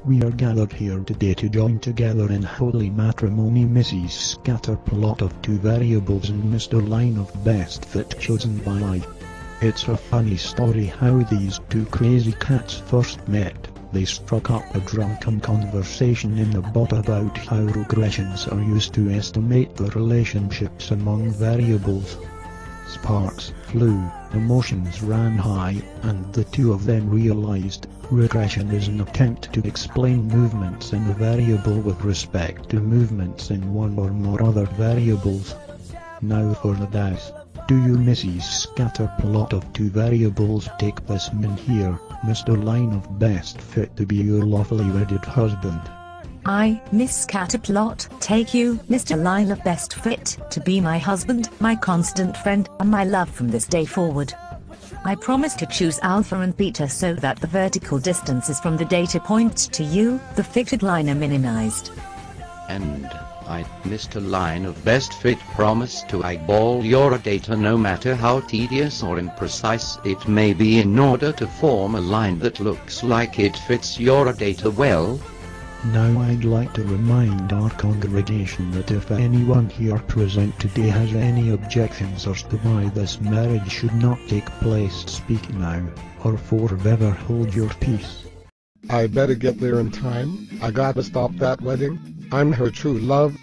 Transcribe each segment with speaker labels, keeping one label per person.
Speaker 1: We are gathered here today to join together in holy matrimony Mrs. Scatterplot of two variables and Mr. Line of best fit chosen by life. It's a funny story how these two crazy cats first met. They struck up a drunken conversation in the bot about how regressions are used to estimate the relationships among variables. Sparks flew, emotions ran high, and the two of them realized regression is an attempt to explain movements in a variable with respect to movements in one or more other variables. Now for the dice. Do you Mrs. Scatterplot of two variables take this man here, Mr. Line of best fit to be your lawfully wedded husband?
Speaker 2: I, Miss Scatterplot, take you, Mr. Line of best fit, to be my husband, my constant friend, and my love from this day forward. I promise to choose alpha and beta so that the vertical distances from the data points to you, the fitted line, are minimized.
Speaker 3: And I, Mr. Line of best fit, promise to eyeball your data no matter how tedious or imprecise it may be in order to form a line that looks like it fits your data well.
Speaker 1: Now I'd like to remind our congregation that if anyone here present today has any objections as to why this marriage should not take place, speak now, or forever hold your peace.
Speaker 4: I better get there in time. I gotta stop that wedding. I'm her true love.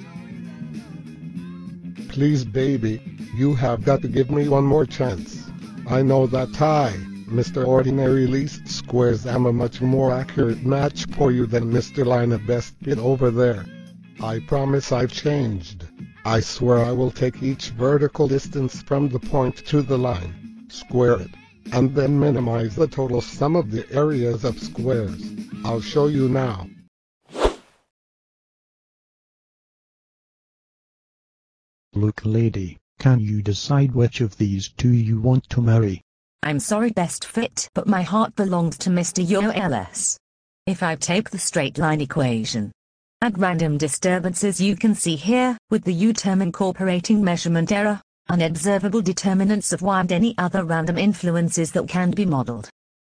Speaker 4: Please baby, you have got to give me one more chance. I know that I, Mr. Ordinary Least Squares, am a much more accurate match for you than Mr. Line of best fit over there. I promise I've changed. I swear I will take each vertical distance from the point to the line, square it, and then minimize the total sum of the areas of squares. I'll show you now.
Speaker 1: Look lady, can you decide which of these two you want to marry?
Speaker 2: I'm sorry best fit, but my heart belongs to Mr. OLS. If I take the straight line equation, add random disturbances you can see here, with the U term incorporating measurement error, unobservable determinants of Y and any other random influences that can be modeled.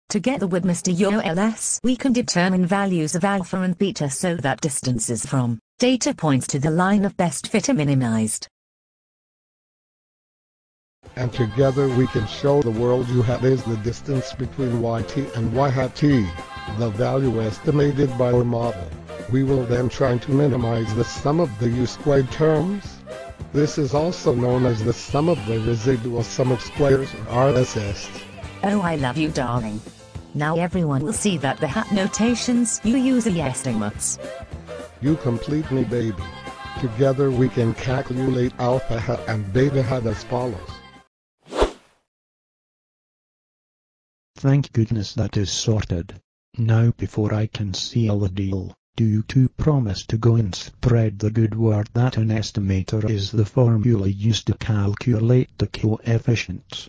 Speaker 2: Together with Mr. OLS, we can determine values of alpha and beta so that distances from data points to the line of best fit are minimized.
Speaker 4: And together we can show the world U hat is the distance between yt and y hat t, the value estimated by our model. We will then try to minimize the sum of the U squared terms. This is also known as the sum of the residual sum of squares, or RSS.
Speaker 2: Oh, I love you, darling. Now everyone will see that the hat notations you use are estimates.
Speaker 4: You complete me baby. Together we can calculate alpha hat and beta hat as follows.
Speaker 1: Thank goodness that is sorted. Now before I can seal the deal, do you two promise to go and spread the good word that an estimator is the formula used to calculate the coefficients?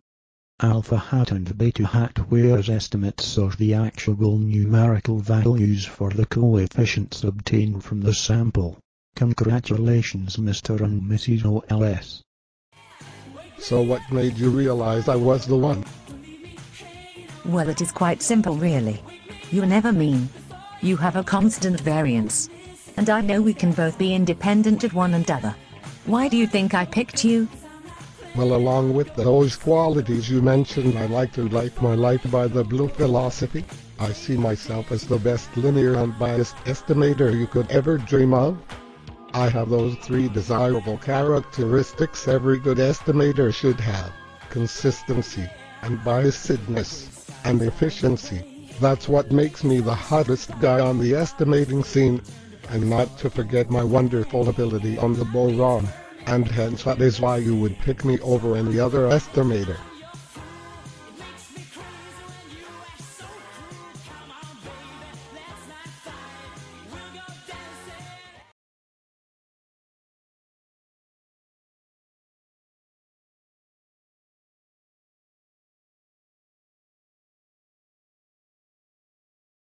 Speaker 1: Alpha hat and beta hat, whereas estimates are the actual numerical values for the coefficients obtained from the sample. Congratulations Mr. and Mrs. OLS.
Speaker 4: So what made you realize I was the one?
Speaker 2: Well, it is quite simple really. You never mean. You have a constant variance. And I know we can both be independent of one another. Why do you think I picked you?
Speaker 4: Well, along with those qualities you mentioned, I like to live my life by the blue philosophy. I see myself as the best linear unbiased estimator you could ever dream of. I have those three desirable characteristics every good estimator should have: consistency, unbiasedness, and efficiency. That's what makes me the hottest guy on the estimating scene. And not to forget my wonderful ability on the bull run. And hence that is why you would pick me over any other estimator.